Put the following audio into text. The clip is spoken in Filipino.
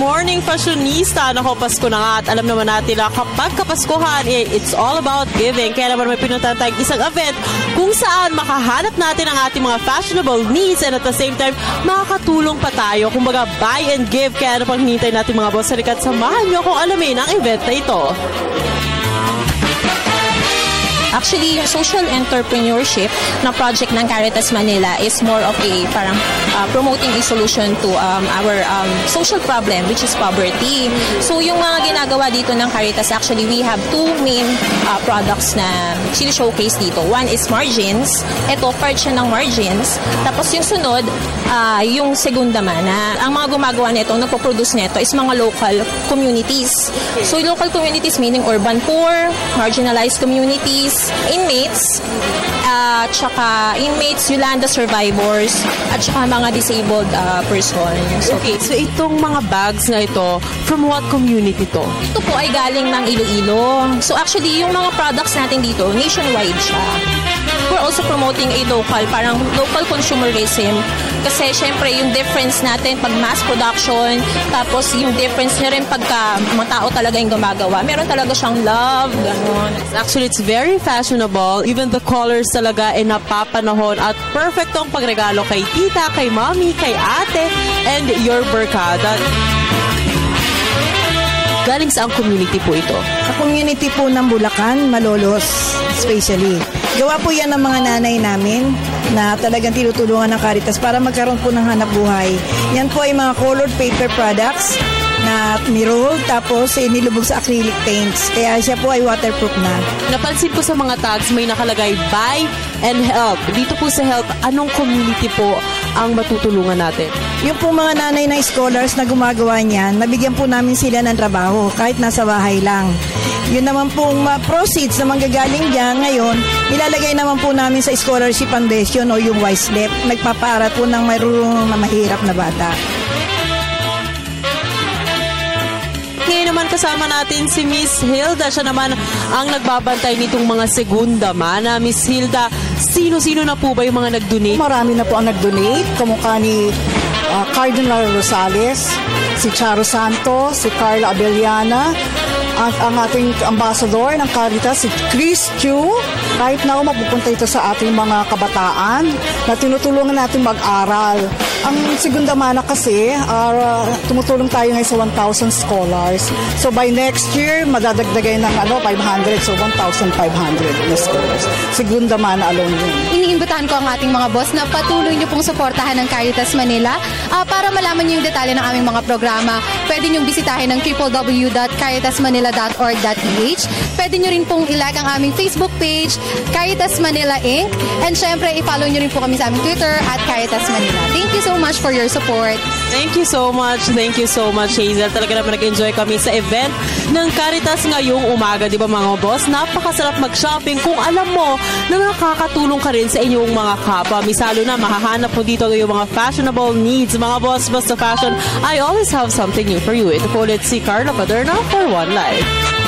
morning, fashionista. Nako, Pasko na nga at alam naman natin na kapag Kapaskuhan, it's all about giving. Kaya naman may pinuntahan tayong isang event kung saan makahanap natin ang ating mga fashionable needs and at the same time, makakatulong pa tayo. Kumbaga, buy and give. Kaya ano pang hinihintay natin mga boss, at samahan nyo kung alamin ang event na ito. Actually, yung social entrepreneurship na project ng Caritas Manila is more of a parang promoting a solution to our social problem, which is poverty. So, yung mga ginagawa dito ng Caritas, actually, we have two main products na showcase dito. One is margins. Ito, part siya ng margins. Tapos yung sunod, yung segunda mana. Ang mga gumagawa nito, nagpo-produce nito is mga local communities. So, local communities meaning urban poor, marginalized communities, inmates, tsaka inmates, Yolanda survivors, at tsaka mga disabled persons. Okay, so itong mga bags na ito, from what community to? Ito po ay galing ng Iloilo. So actually, yung mga products natin dito, nationwide siya. We're also promoting a parang local consumerism. Kasi syempre, yung difference natin pag mass production, tapos yung difference na rin pagka mga tao talaga yung gumagawa. Meron talaga siyang love, gano'n. Actually, it's very fashionable. Even the colors talaga ay napapanahon at perfect ang pagregalo kay tita, kay mommy, kay ate, and your barkada. Galing sa ang community po ito? Sa community po ng Bulacan, Malolos, especially. Gawa po yan ng mga nanay namin na talagang tinutulungan ng Caritas para magkaroon po ng hanap buhay. Yan po ay mga colored paper products na niroll tapos nilubog sa acrylic paints. Kaya siya po ay waterproof na. Napansin po sa mga tags may nakalagay buy and help. Dito po sa help, anong community po ang matutulungan natin? Yung po mga nanay na scholars na gumagawa niyan, nabigyan po namin sila ng trabaho kahit nasa bahay lang. Yun naman pong proceeds na manggagaling dyan ngayon, nilalagay naman po namin sa Scholarship Foundation o yung WISELEP. Nagpapaaral po ng marunong na mahirap na bata. Ngayon naman kasama natin si Miss Hilda. Siya naman ang nagbabantay nitong mga segunda mana. Miss Hilda, sino-sino na po ba yung mga nag-donate? Marami na po ang nag-donate. Kamukha ni Cardinal Rosales, si Charo Santos, si Carla Abellana, at ang ating ambassador ng Caritas, si Chris Chu. Kahit na mapupunta ito sa ating mga kabataan na tinutulungan natin mag-aral. Ang segunda mana kasi, tumutulong tayo ngayon sa 1,000 scholars. So by next year, madadagdagay ng 500, so 1,500 na scholars. Segunda mana alone yun. Iniimbitahan ko ang ating mga boss na patuloy niyo pong suportahan ng Caritas Manila. Para malaman niyo yung detalye ng aming mga programa, pwede niyong bisitahin ng www.caritasmanila.org.ph. Pwede niyo rin pong i-like ang aming Facebook page, Caritas Manila Inc. And syempre, i-follow niyo rin po kami sa aming Twitter at Caritas Manila. Thank you so much for your support. Thank you so much. Thank you so much, Hazel. Talaga naman nag-enjoy kami sa event ng Caritas ngayong umaga. Di ba mga boss? Napakasarap mag-shopping kung alam mo na nakakatulong ka rin sa inyong mga kapwa. Misalo na, mahahanap mo dito yung mga fashionable needs. Mga boss, basta fashion, I always have something new for you. Ito po ulit si Carla Paderna for One Life.